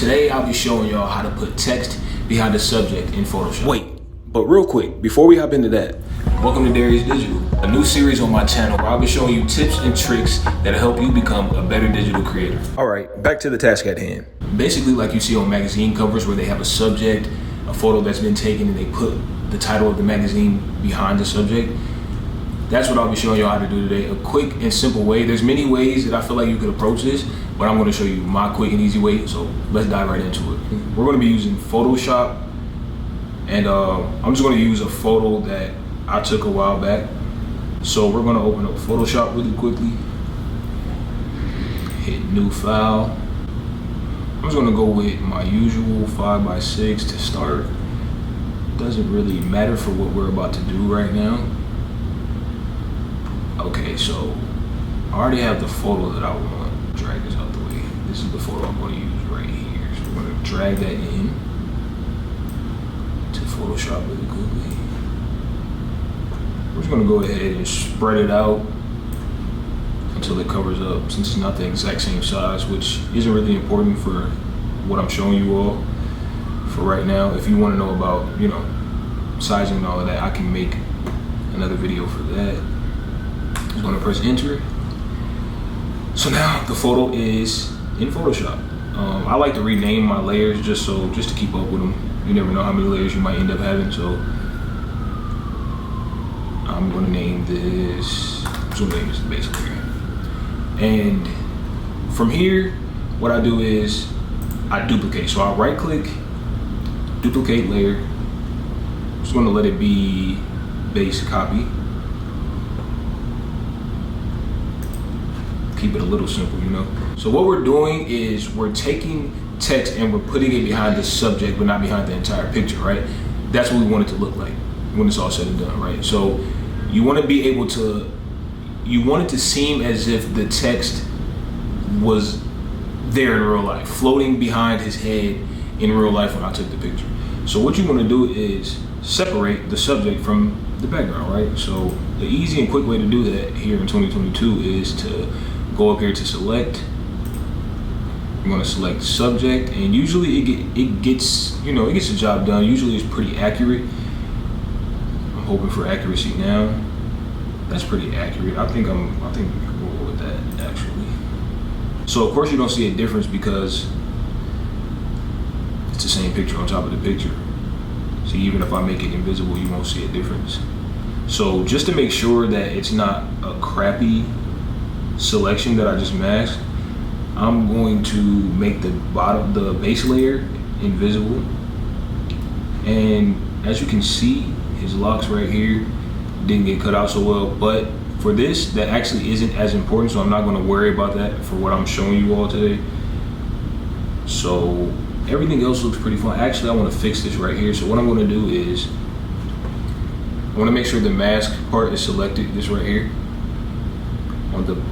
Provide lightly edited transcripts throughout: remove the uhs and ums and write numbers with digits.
Today I'll be showing y'all how to put text behind the subject in Photoshop. Wait, but real quick, before we hop into that, welcome to Dareus Digital, a new series on my channel where I'll be showing you tips and tricks that'll help you become a better digital creator. all right, back to the task at hand. Basically like you see on magazine covers where they have a subject, a photo that's been taken, and they put the title of the magazine behind the subject. That's what I'll be showing y'all how to do today. A quick and simple way. There's many ways that I feel like you could approach this, but I'm gonna show you my quick and easy way, so let's dive right into it. We're gonna be using Photoshop, and I'm just gonna use a photo that I took a while back. So we're gonna open up Photoshop really quickly, hit new file. I'm just gonna go with my usual 5x6 to start. Doesn't really matter for what we're about to do right now. Okay, so I already have the photo that I want. Drag this out the way. This is the photo I'm going to use right here. So we're going to drag that in to Photoshop really quickly. We're just going to go ahead and spread it out until it covers up, since it's not the exact same size, which isn't really important for what I'm showing you all for right now. If you want to know about, sizing and all of that, I can make another video for that. I'm going to press enter. So now the photo is in Photoshop. I like to rename my layers just to keep up with them. You never know how many layers you might end up having, so I'm going to name this. So name is the basic layer. And from here, what I do is I duplicate. So I right click, duplicate layer. I'm just going to let it be base copy. Keep it a little simple, So what we're doing is we're taking text and we're putting it behind the subject, but not behind the entire picture, right? That's what we want it to look like when it's all said and done, right? So you want to be able to, you want it to seem as if the text was there in real life, floating behind his head in real life when I took the picture. So what you want to do is separate the subject from the background, right? So the easy and quick way to do that here in 2022 is to go up here to select. I'm going to select subject, and usually it gets the job done. Usually it's pretty accurate. I'm hoping for accuracy now. That's pretty accurate. I think we'll go with that actually. So of course you don't see a difference because it's the same picture on top of the picture. So even if I make it invisible, you won't see a difference. So just to make sure that it's not a crappy selection that I just masked, I'm going to make the base layer invisible. And as you can see, his locks right here didn't get cut out so well, but for this, that actually isn't as important, so I'm not going to worry about that for what I'm showing you all today. So everything else looks pretty fine. Actually, I want to fix this right here. So what I'm going to do is I want to make sure the mask part is selected, this right here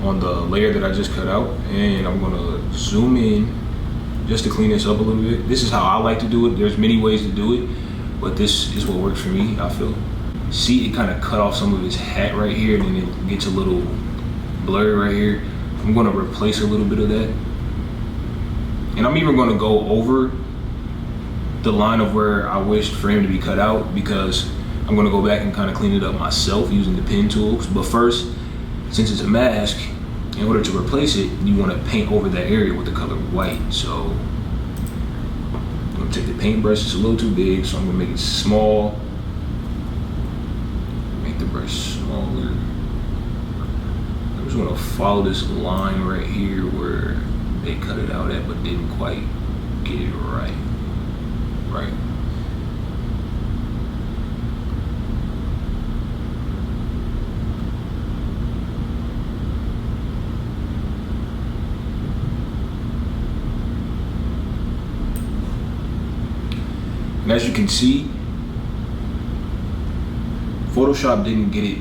on the layer that I just cut out, and I'm going to zoom in just to clean this up a little bit. This is how I like to do it. There's many ways to do it, but this is what works for me, I feel. See, it kind of cut off some of his hat right here, and then it gets a little blurry right here. I'm going to replace a little bit of that. And I'm even going to go over the line of where I wished for him to be cut out, because I'm going to go back and kind of clean it up myself using the pen tools. But first, since it's a mask, in order to replace it, you want to paint over that area with the color white. So I'm going to take the paintbrush. It's a little too big, so I'm going to make it small. Make the brush smaller. I'm just going to follow this line right here where they cut it out at, but didn't quite get it right. And as you can see, Photoshop didn't get it,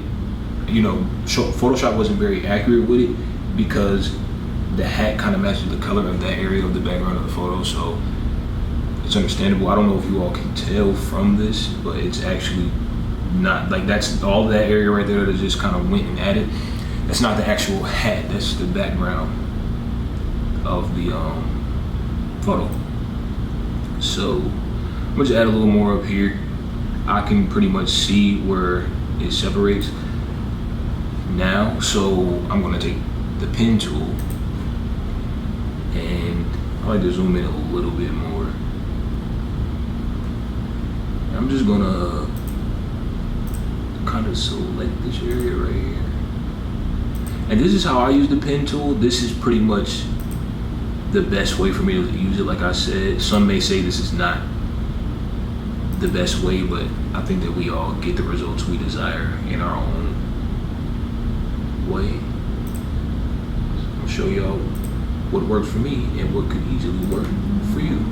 Photoshop wasn't very accurate with it because the hat kind of matches the color of that area of the background of the photo. So it's understandable. I don't know if you all can tell from this, but it's actually not, like, that's all that area right there that just kind of went and added. That's not the actual hat, that's the background of the photo. So I'm gonna just add a little more up here. I can pretty much see where it separates now. So I'm gonna take the pen tool, and I like to zoom in a little bit more. I'm just gonna kind of select this area right here. And this is how I use the pen tool. This is pretty much the best way for me to use it. Like I said, some may say this is not the best way, but I think that we all get the results we desire in our own way. So I'll show y'all what works for me and what could easily work for you.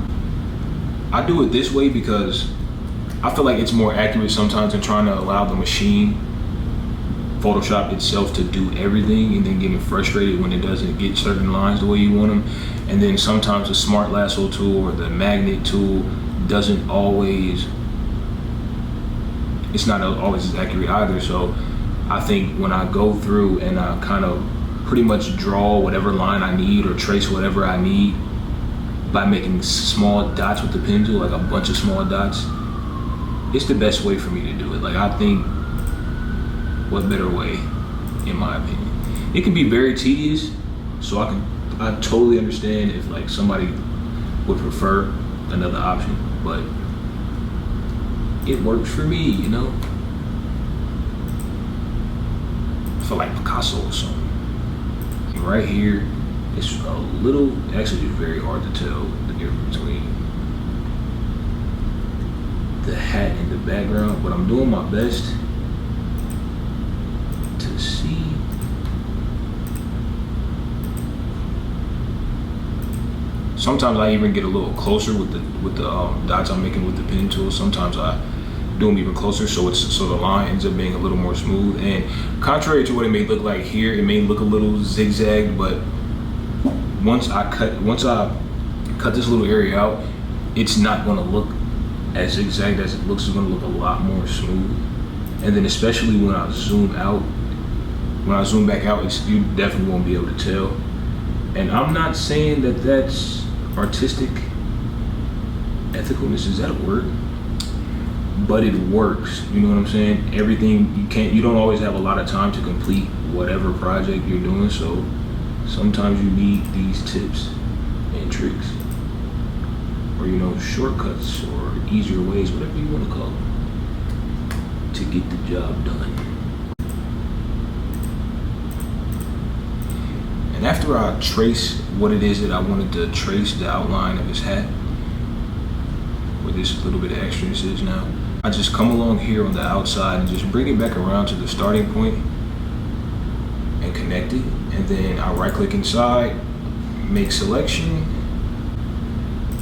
I do it this way because I feel like it's more accurate sometimes than trying to allow the machine, Photoshop itself, to do everything and then getting frustrated when it doesn't get certain lines the way you want them. And then sometimes the smart lasso tool or the magnet tool doesn't always, it's not always as accurate either. So I think when I go through and I kind of pretty much draw whatever line I need or trace whatever I need by making small dots with the pen tool, like a bunch of small dots, it's the best way for me to do it. Like, I think, what better way, in my opinion. It can be very tedious, so I totally understand if like somebody would prefer another option, but it works for me, you know? I feel like Picasso or something. And right here, it's a little, actually it's very hard to tell the difference between the hat and the background, but I'm doing my best to see. Sometimes I even get a little closer with the dots I'm making with the pen tool. Sometimes I do them even close, so the line ends up being a little more smooth. And contrary to what it may look like here, it may look a little zigzagged, but once I cut this little area out, it's not going to look as zigzagged as it looks. It's going to look a lot more smooth. And then especially when I zoom out, when I zoom back out, you definitely won't be able to tell. And I'm not saying that that's artistic ethicalness, is that a word? But it works, you know what I'm saying? Everything, you don't always have a lot of time to complete whatever project you're doing, so sometimes you need these tips and tricks, or, you know, shortcuts or easier ways, whatever you want to call them, to get the job done. And after I trace what it is that I wanted to trace, the outline of his hat, where this little bit of extraness is now, I just come along here on the outside and just bring it back around to the starting point and connect it. And then I right click inside, make selection,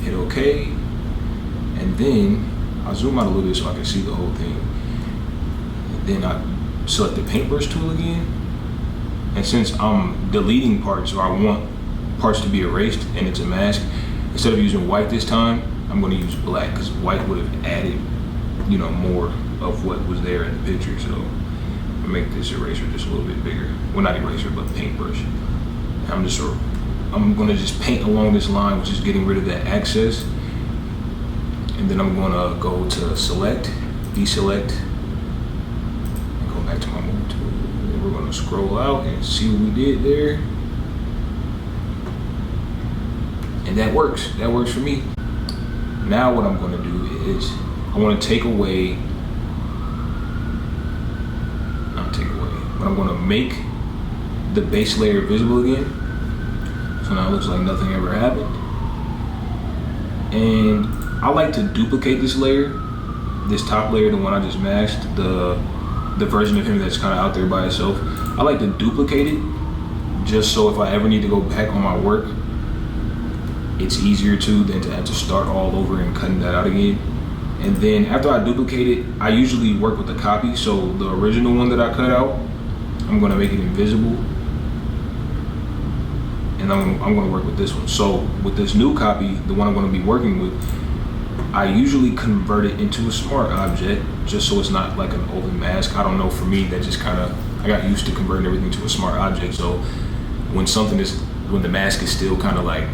hit OK, and then I'll zoom out a little bit so I can see the whole thing. And then I select the paintbrush tool again. And since I'm deleting parts, or I want parts to be erased and it's a mask, instead of using white this time, I'm going to use black, because white would have added, you know, more of what was there in the picture. So I make this eraser just a little bit bigger. Well, not eraser, but paintbrush. I'm going to just paint along this line, which is getting rid of that excess. And then I'm going to go to select, deselect, and go back to my move tool. And we're going to scroll out and see what we did there. And that works. That works for me. Now what I'm going to do is I want to take away, but I'm going to make the base layer visible again. So now it looks like nothing ever happened. And I like to duplicate this layer, this top layer, the one I just masked, the version of him that's kind of out there by itself. I like to duplicate it just so if I ever need to go back on my work, it's easier than to have to start all over and cutting that out again. And then after I duplicate it, I usually work with a copy. So the original one that I cut out, I'm going to make it invisible. And I'm going to work with this one. So with this new copy, the one I'm going to be working with, I usually convert it into a smart object just so it's not like an open mask. I don't know, for me, that just kind of, I got used to converting everything to a smart object. So when the mask is still kind of like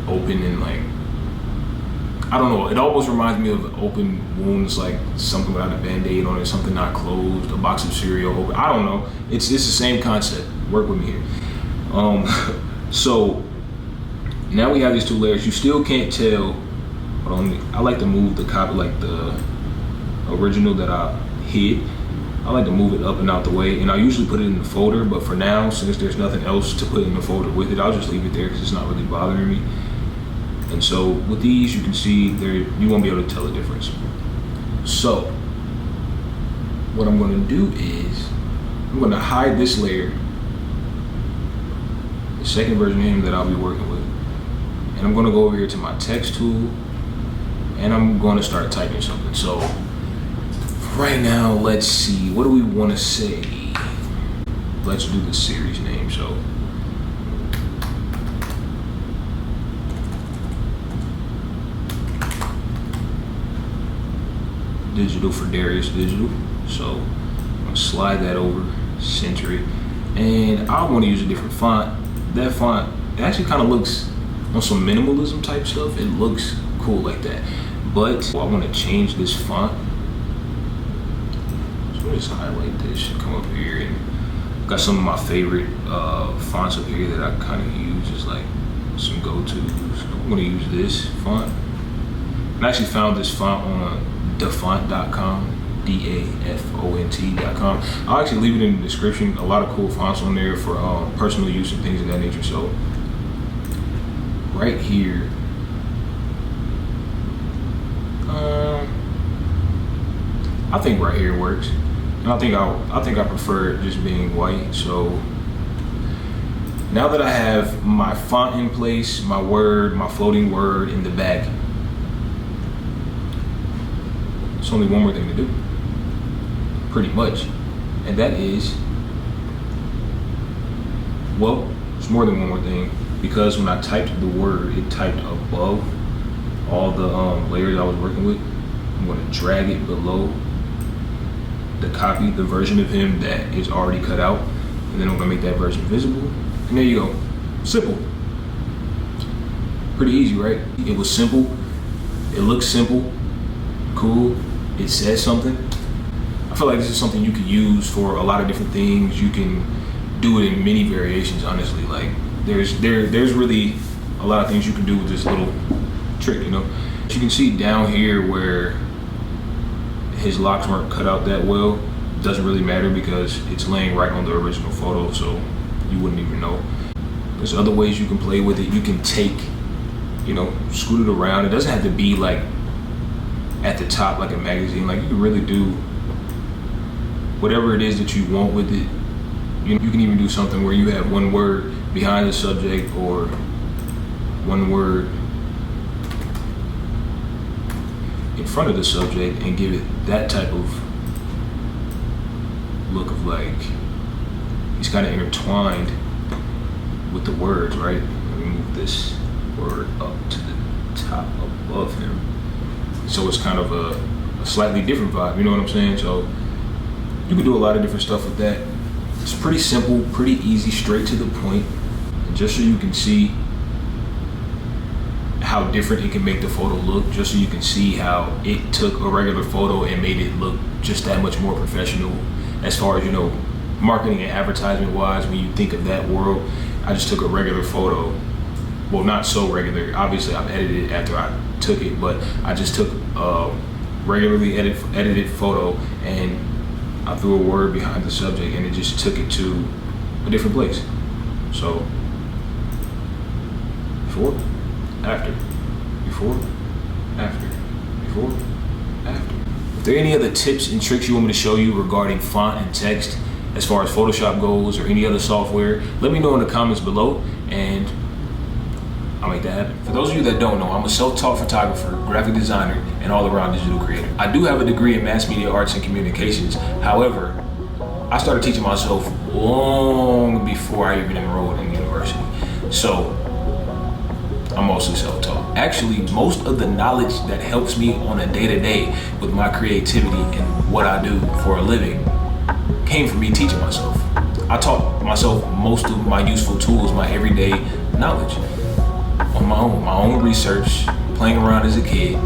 open and like I don't know, it almost reminds me of open wounds, like something without a band-aid on it, something not closed, a box of cereal open. I don't know. It's the same concept. Work with me here. So now we have these two layers. You still can't tell. But I like to move the copy, like the original that I hid. I like to move it up and out the way, and I usually put it in the folder, but for now, since there's nothing else to put in the folder with it, I'll just leave it there because it's not really bothering me. And so with these, you can see there, you won't be able to tell the difference. So what I'm going to do is I'm going to hide this layer, the second version of him that I'll be working with, and I'm going to go over here to my text tool, and I'm going to start typing something. So right now, let's see, what do we want to say? Let's do the series name. So digital for Dareus digital. So I'm gonna slide that over, center it, and I want to use a different font. That font, it actually kind of looks on some minimalism type stuff. It looks cool like that, but I want to change this font. So just highlight this, come up here, and got some of my favorite fonts up here that I kind of use as like some go-tos. I'm gonna use this font. I actually found this font on dafont.com, DAFONT.com. I'll actually leave it in the description. A lot of cool fonts on there for personal use and things of that nature. So right here, I think right here works. And I think I prefer it just being white. So now that I have my font in place, my word, my floating word in the back, it's only one more thing to do, pretty much. And that is, well, it's more than one more thing, because when I typed the word, it typed above all the layers I was working with. I'm gonna drag it below the copy, the version of him that is already cut out, and then I'm gonna make that version visible. And there you go. Simple. Pretty easy, right? It was simple. It looks simple. Cool. It says something. I feel like this is something you could use for a lot of different things. You can do it in many variations, honestly. Like there's really a lot of things you can do with this little trick, you know? You can see down here where his locks weren't cut out that well. Doesn't really matter because it's laying right on the original photo, so you wouldn't even know. There's other ways you can play with it. You can take, you know, scoot it around. It doesn't have to be like at the top like a magazine. Like you can really do whatever it is that you want with it. You can even do something where you have one word behind the subject or one word in front of the subject and give it that type of look of like he's kind of intertwined with the words, right? Let me move this word up to the top above him, so it's kind of a slightly different vibe, you know what I'm saying? So you can do a lot of different stuff with that. It's pretty simple, pretty easy, straight to the point. And just so you can see how different it can make the photo look, just so you can see how it took a regular photo and made it look just that much more professional as far as, you know, marketing and advertisement wise. When you think of that world, I just took a regular photo. Well, not so regular, obviously I've edited it after I took it, but I just took a regularly edited photo and I threw a word behind the subject and it just took it to a different place. So before, after, before, after, before, after. If there are any other tips and tricks you want me to show you regarding font and text as far as Photoshop goes or any other software, let me know in the comments below and I'll make that happen. For those of you that don't know, I'm a self-taught photographer, graphic designer, and all-around digital creator. I do have a degree in mass media arts and communications. However, I started teaching myself long before I even enrolled in university. So I'm mostly self-taught. Actually, most of the knowledge that helps me on a day-to-day with my creativity and what I do for a living came from me teaching myself. I taught myself most of my useful tools, my everyday knowledge on my own research, playing around as a kid.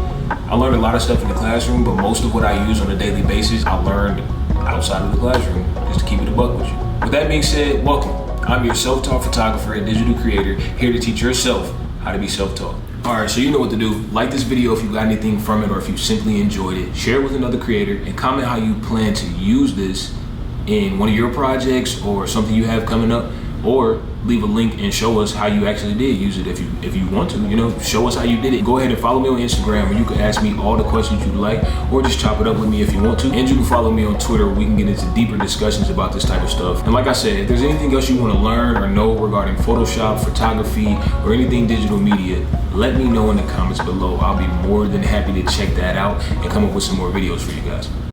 I learned a lot of stuff in the classroom, but most of what I use on a daily basis, I learned outside of the classroom, just to keep it a buck with you. With that being said, welcome. I'm your self-taught photographer and digital creator, here to teach yourself how to be self-taught. All right, so you know what to do. Like this video if you got anything from it or if you simply enjoyed it. Share it with another creator and comment how you plan to use this in one of your projects or something you have coming up, or leave a link and show us how you actually did use it if you want to, show us how you did it. Go ahead and follow me on Instagram where you can ask me all the questions you'd like, or just chop it up with me if you want to. And you can follow me on Twitter where we can get into deeper discussions about this type of stuff. And like I said, if there's anything else you want to learn or know regarding Photoshop, photography, or anything digital media, let me know in the comments below. I'll be more than happy to check that out and come up with some more videos for you guys.